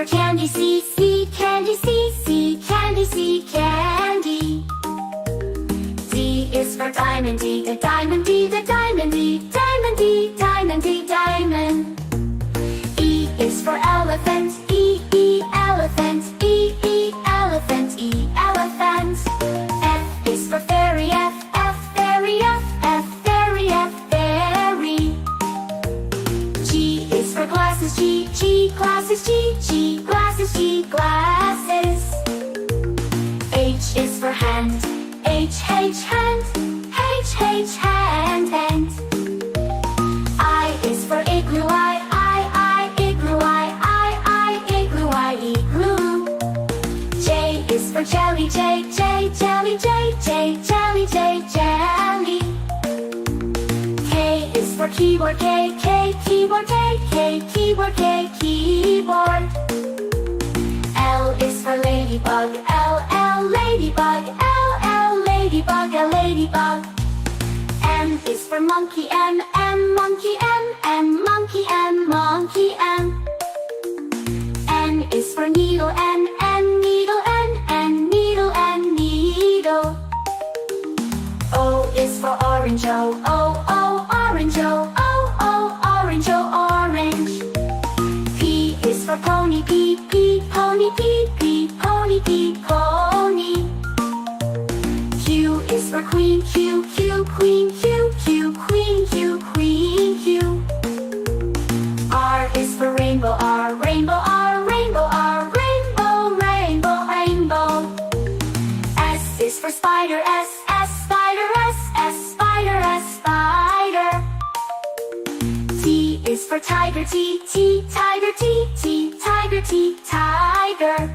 for candy, C, candy, C, candy, C, candy. D is for diamond, D, the diamond, D, the diamond, D, diamond, D, diamond, D, diamond. E is for elephant, E, elephant, E, elephant, E, elephant. F is for fairy, F, fairy, F, fairy, fairy. G is for glasses, G, glasses, G, glasses, G, glasses. H is for hand, H, hand, H, hand. I is for igloo, I, igloo, I, igloo, I, igloo. J is for jelly, J, jelly, jelly, jelly. K is for keyboard, K, keyboard, K, keyboard, keyboard. L is for ladybug, L, ladybug, L, ladybug, ladybug. M is for monkey, M, monkey, M, monkey, M, monkey, M. N is for needle, N, needle, N, needle, needle. O is for orange, O, orange, O, orange, orange. P is for pony, P, pony, P, pony, pony. Q is for queen, Q, queen, Q, queen, Q. R is for rainbow, R, rainbow, rainbow. S is for spider, S, spider, S, spider. T is for tiger, T, tiger, tiger, tiger.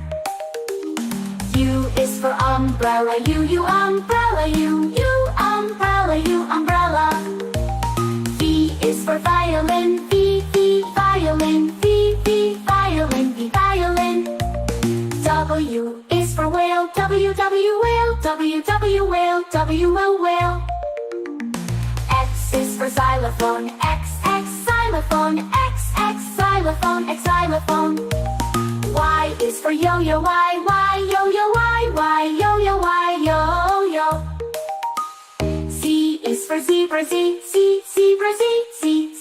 U is for umbrella, U, umbrella, U, umbrella, umbrella. V is for violin, V, violin, V, violin, violin. W is for whale, W, whale, W, whale, whale. X is for xylophone, X, xylophone, X, xylophone, xylophone. Y is for yo-yo, Y, yo-yo, Y, yo-yo, yo-yo. Z is for zebra, Z, zebra, Z,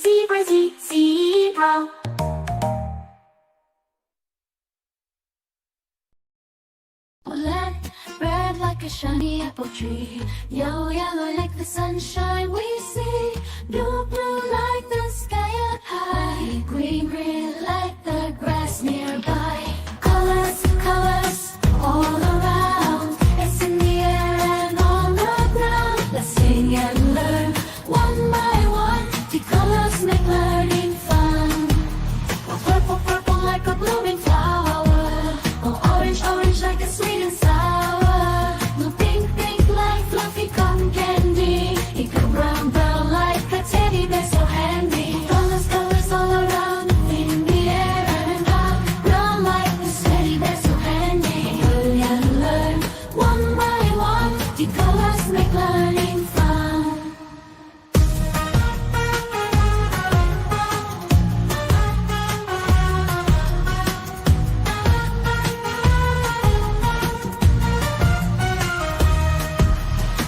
zebra, zebra. Black, red like a shiny apple tree. Yellow, yellow like the sunshine we see. Blue, blue like the sky up high. Green, green like the grass nearby. Colors, colors all around. It's in the air and on the ground. Let's sing and learn one by one. The colors make learning fun. Oh, purple, purple like a blooming flower. Oh, orange, orange like a sweet and sour. Blue, pink, pink like fluffy cotton candy. Eagle, brown, brown like a teddy bear so handy. Colors, colors all around. In the air and on ground like this teddy bear so handy. Learn and learn one by one. The colors make learning fun.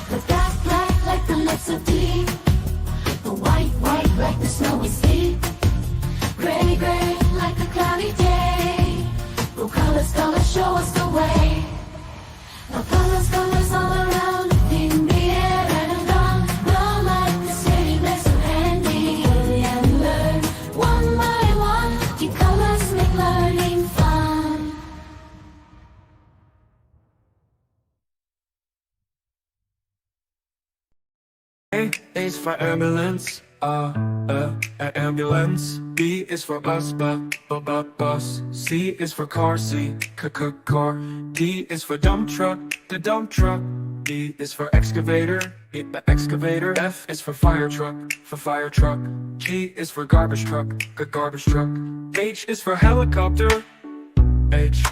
The black, black like the lips of tea. The white, white like the snowy sea. Gray, gray like a cloudy day. Oh, colors, colors show us the way. The colors, colors all around. In the air and on like the city, they're so handy. Learn and learn one by one. The colors make learning fun. A is for ambulance, ambulance. B is for bus, bus. C is for car, car. D is for dump truck, the dump truck. E is for excavator, the excavator. F is for fire truck, G is for garbage truck, garbage truck. H is for helicopter, H,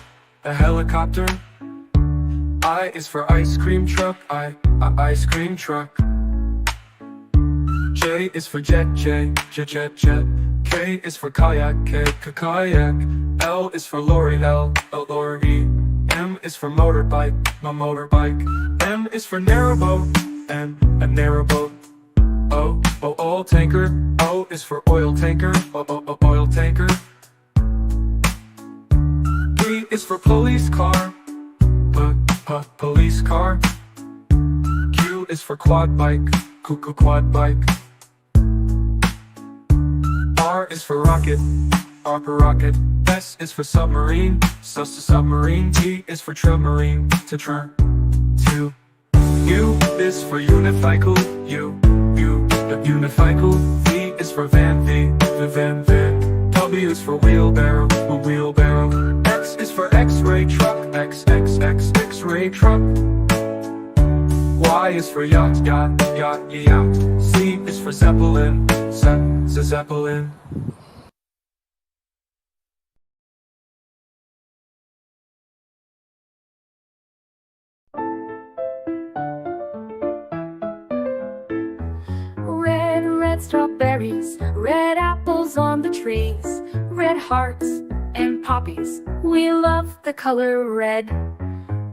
a helicopter. I is for ice cream truck, ice cream truck. J is for jet, jet. K is for kayak, kayak. L is for lorry, L-O-R-E. M is for motorbike, my motorbike. N is for narrowboat, N, a narrowboat. O, oil tanker, O is for oil tanker, oil tanker. P is for police car, police car. Q is for quad bike, quad bike. R is for rocket, rocket. S is for submarine, submarine. T is for submarine, to. U is for unicycle, unicycle. V is for van, van. W is for wheelbarrow, wheelbarrow. X is for X-ray truck, X-ray truck. Y is for yacht, yacht. Z is for zeppelin, zeppelin. Red strawberries, red apples on the trees, red hearts and poppies. We love the color red.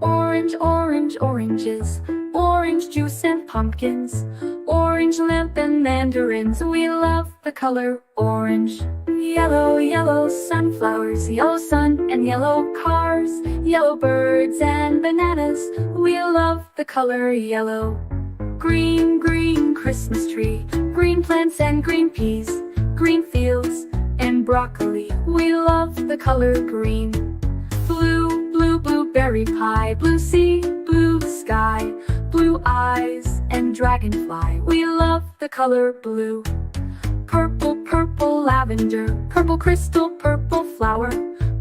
Orange, oranges, orange juice and pumpkins, orange lamp and mandarins. We love the color orange. Yellow sunflowers, yellow sun and yellow cars, yellow birds and bananas. We love the color yellow. Green Christmas tree, green plants and green peas, green fields and broccoli. We love the color green. Blue blueberry pie, blue sea, blue sky, blue eyes and dragonfly. We love the color blue. Purple lavender, purple crystal, purple flower,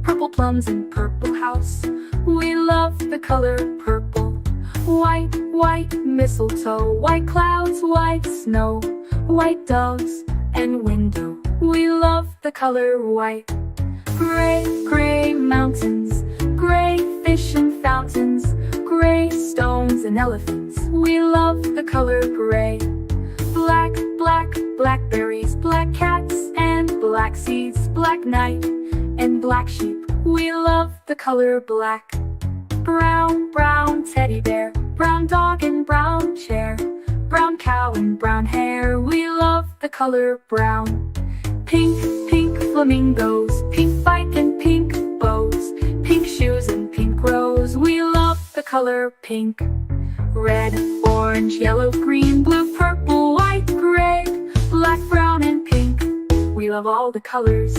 purple plums and purple house. We love the color purple. White mistletoe, white clouds, white snow, white doves and window. We love the color white. Gray mountains, gray fish and fountains, gray stones and elephants. We love the color gray. Blackberries, black cats and black seeds, black night and black sheep. We love the color black. Brown teddy bear, brown dog and brown chair, brown cow and brown hair. We love the color brown. Pink flamingos, pink bike and pink bows, pink shoes and pink rose. We love the color pink. Red, orange, yellow, green, blue, purple, white, gray, black, brown and pink. We love all the colors.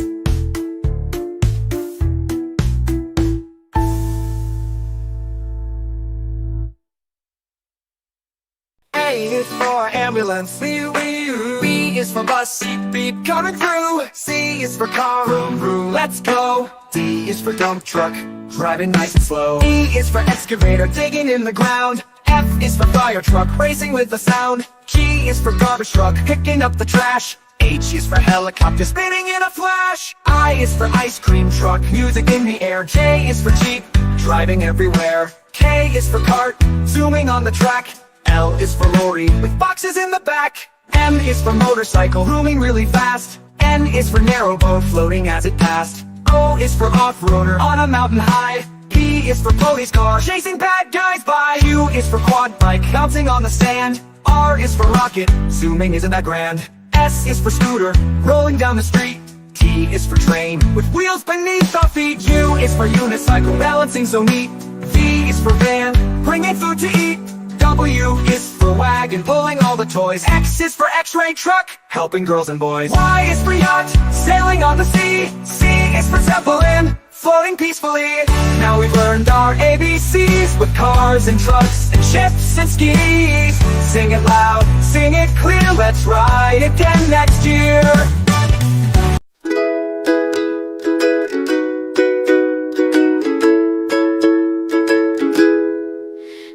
A is for ambulance, B is for bus, beep coming through. C is for car, vroom, let's go. D is for dump truck, driving nice and slow. E is for excavator, digging in the ground. F is for fire truck, racing with the sound. G is for garbage truck, picking up the trash. H is for helicopter, spinning in a flash. I is for ice cream truck, music in the air. J is for jeep, driving everywhere. K is for cart, zooming on the track. L is for lorry, with boxes in the back. M is for motorcycle, zooming really fast. N is for narrowboat, floating as it passed. O is for off-roader, on a mountain high. P is for police car, chasing bad guys by. Q is for quad bike, bouncing on the sand. R is for rocket, zooming isn't that grand. S is for scooter, rolling down the street. T is for train, with wheels beneath our feet. U is for unicycle, balancing so neat. V is for van, bringing food to eat. W is for wagon, pulling all the toys. X is for X-ray truck, helping girls and boys. Y is for yacht, sailing on the sea. C is for zeppelin, floating peacefully. Now we've learned our ABCs, with cars and trucks and ships and skis. Sing it loud, sing it clear, let's ride again next year.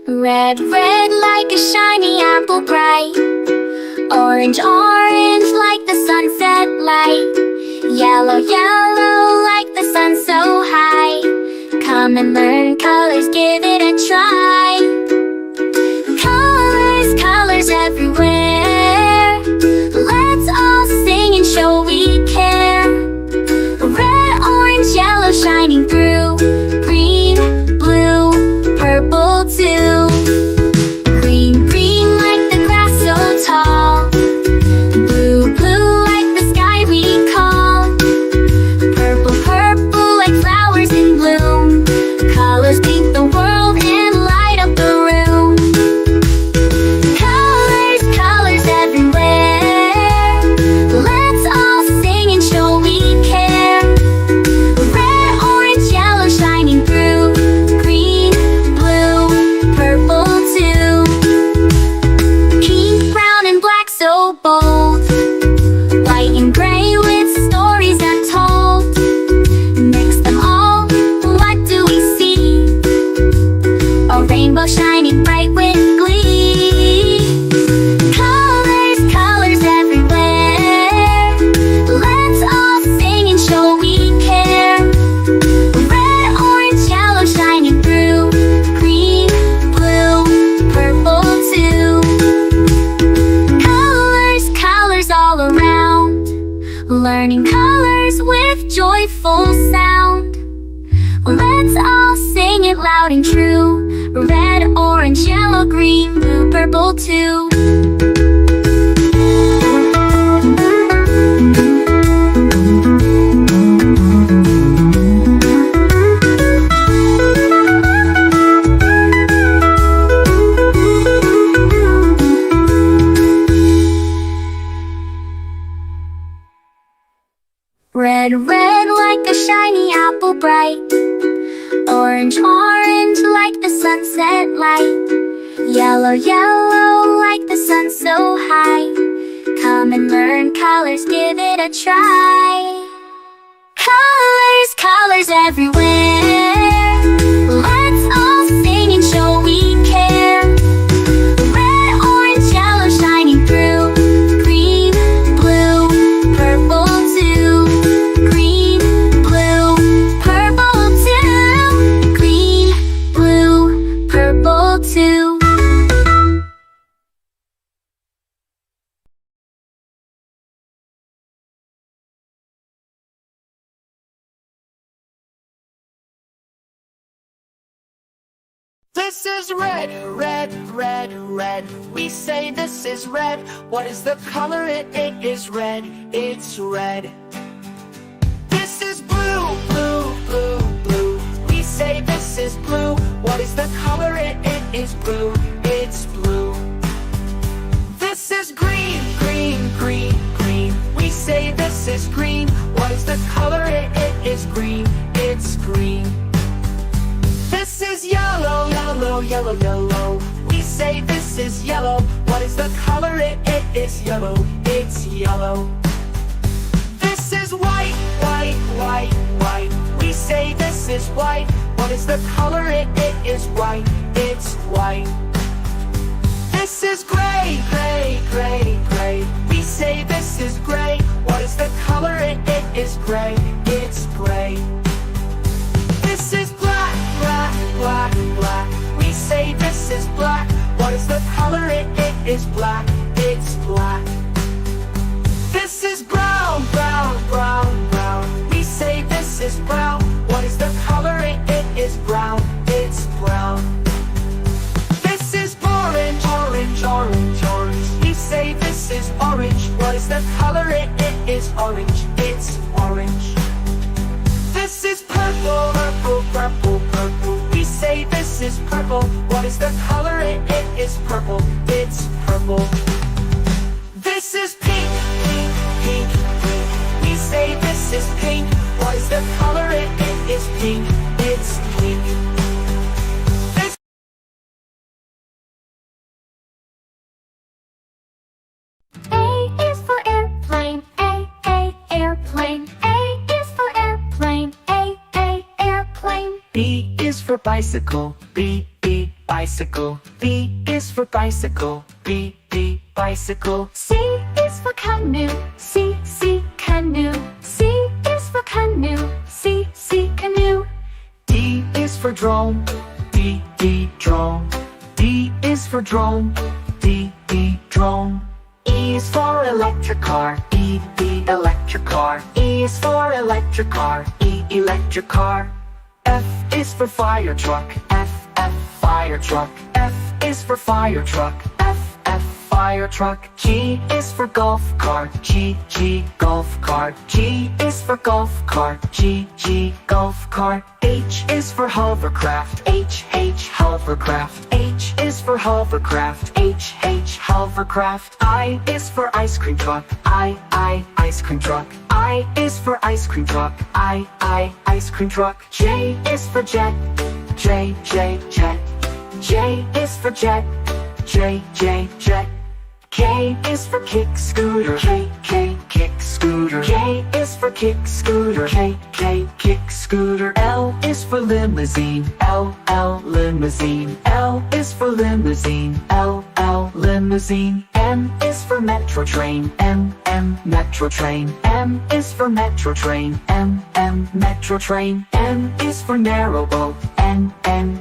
Red like a shiny apple bright. Orange like the sunset light. Yellow like the sun so high. Come and learn colors, give it a try. Colors everywhere. Let's all sing and show we care. Red, orange, yellow, shine. colors with joyful sound. Let's all sing it loud and true. Red, orange, yellow, green, blue, purple too. Red, red like a shiny apple bright. Orange, orange like the sunset light. Yellow, yellow like the sun so high. Come and learn colors, give it a try. Colors, colors everywhere. Let's all sing and show we care. Red, orange, yellow shining through. Green, blue, purple too. Green, blue, purple too. Green, blue, purple too. This is red, red, red, red. We say this is red. What is the color? It is red. It's red. This is blue, blue, blue, blue. We say this is blue. What is the color? It is blue. It's blue. This is green, green, green, green. We say this is green. What is the color? It is green. It's green. This is yellow, yellow, yellow, yellow. We say this is yellow. What is the color? It is yellow. It's yellow. This is white, white, white, white. We say this is white. What is the color? It is white. It's white. This is gray, gray, gray, gray. We say this is gray. What is the color? It is gray. It's gray. This is black, black, black, black. We say this is black. What is the color? It is black. It's black. This is brown, brown, brown, brown. We say this is brown. What is the color? It is brown. It's brown. This is orange, orange, orange, orange. We say this is orange. What is the color? It is orange. It's orange. This is purple, purple, purple, purple. We say this is purple. What is the color? It is purple. It's purple. This is pink, pink, pink, pink. We say this is pink. What is the color? It is pink. It's pink. This A is for airplane. A, airplane. A is for airplane. A, airplane. B is for bicycle. B, bicycle. B is for bicycle. B, bicycle. C is for canoe. C, canoe. C is for canoe. C, canoe. D is for drone. D, drone. D is for drone. D, drone. E is for electric car. E, electric car. E is for electric car. E, electric car. F is for fire truck. F, fire truck. F is for fire truck. F, fire truck. G is for golf cart. G, golf cart. G is for golf cart. G, golf cart. H is for hovercraft. H, hovercraft. H is for hovercraft. H, hovercraft. I is for ice cream truck. I, ice cream truck. I is for ice cream truck. I, ice cream truck. J is for jet. J, jet. J is for jet. J, jet. K is for kick scooter. K, kick scooter. K is for kick scooter. K, kick scooter. L is for limousine. L, limousine. L is for limousine. L, limousine. M is for metro train. M, metro train. M is for metro train. M, metro train. N is for narrow boat. N,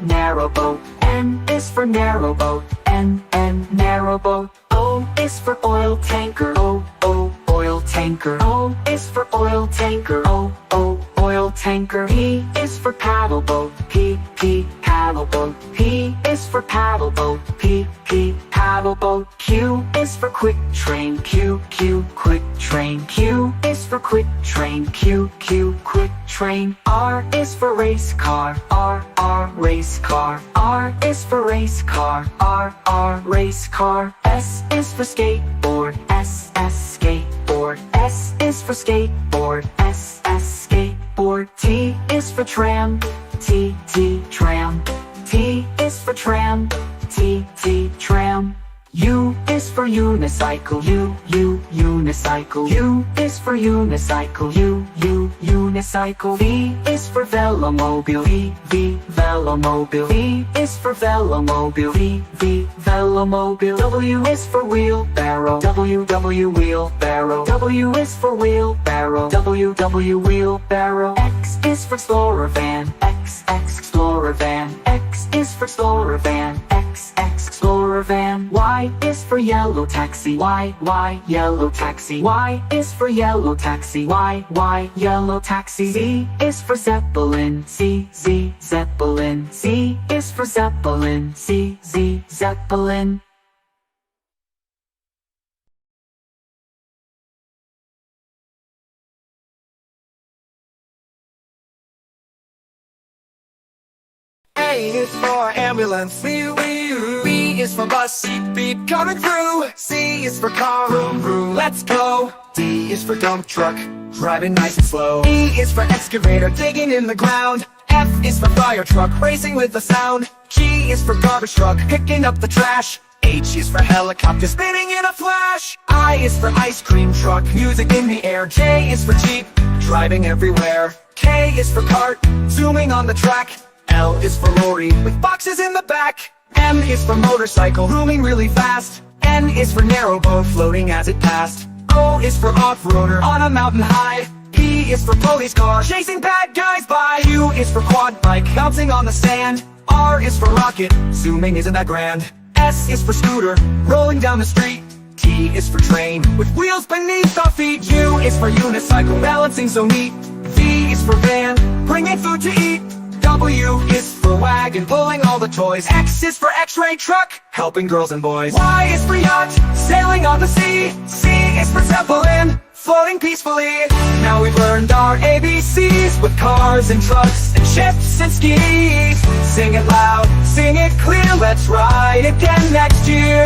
narrow boat. N is for narrow boat. N, narrow boat. O is for oil tanker. O, oil tanker. tanker. O is for oil tanker. O, oil tanker. P is for paddle boat. P, paddle boat. P is for paddle boat. P, paddle boat. Q is for quick train. Q, quick train. Q is for quick train. Q, quick train. R is for race car. R, race car. R is for race car. R, race car. S is for skateboard. S, skateboard. S is for skateboard. S, skateboard. T is for tram. T, tram. T is for tram. T, tram. U is for unicycle. U, unicycle. U is for unicycle. U, unicycle. V is for velomobile. V, velomobile. V is for velomobile. V, velomobile. W is for wheelbarrow. W, wheelbarrow. W is for wheelbarrow. W, wheelbarrow. X is for explorer van. X, explorer van. X is for explorer van. X, explorer van. Y is for yellow taxi. Y, yellow taxi. Y is for yellow taxi. Y, yellow taxi. Z is for zeppelin. Z, zeppelin. Z is for zeppelin. Z, zeppelin. A is for ambulance. B is for bus. Beep, coming through. C is for car. Vroom, let's go. D is for dump truck, driving nice and slow. E is for excavator, digging in the ground. F is for fire truck, racing with the sound. G is for garbage truck, picking up the trash. H is for helicopter, spinning in a flash. I is for ice cream truck, music in the air. J is for jeep, driving everywhere. K is for cart, zooming on the track. L is for lorry, with boxes in the back. M is for motorcycle, zooming really fast. N is for narrow boat, floating as it passed. O is for off-roader, on a mountain high. P is for police car, chasing bad guys by. Q is for quad bike, bouncing on the sand. R is for rocket, zooming isn't that grand. S is for scooter, rolling down the street. T is for train, with wheels beneath our feet. U is for unicycle, balancing so neat. V is for van, bringing food to eat. W is for wagon, pulling all the toys. X is for x-ray truck, helping girls and boys. Y is for yacht, sailing on the sea. C is for zeppelin, floating peacefully. Now we've learned our ABCs, with cars and trucks and ships and skis. Sing it loud, sing it clear, let's ride again next year.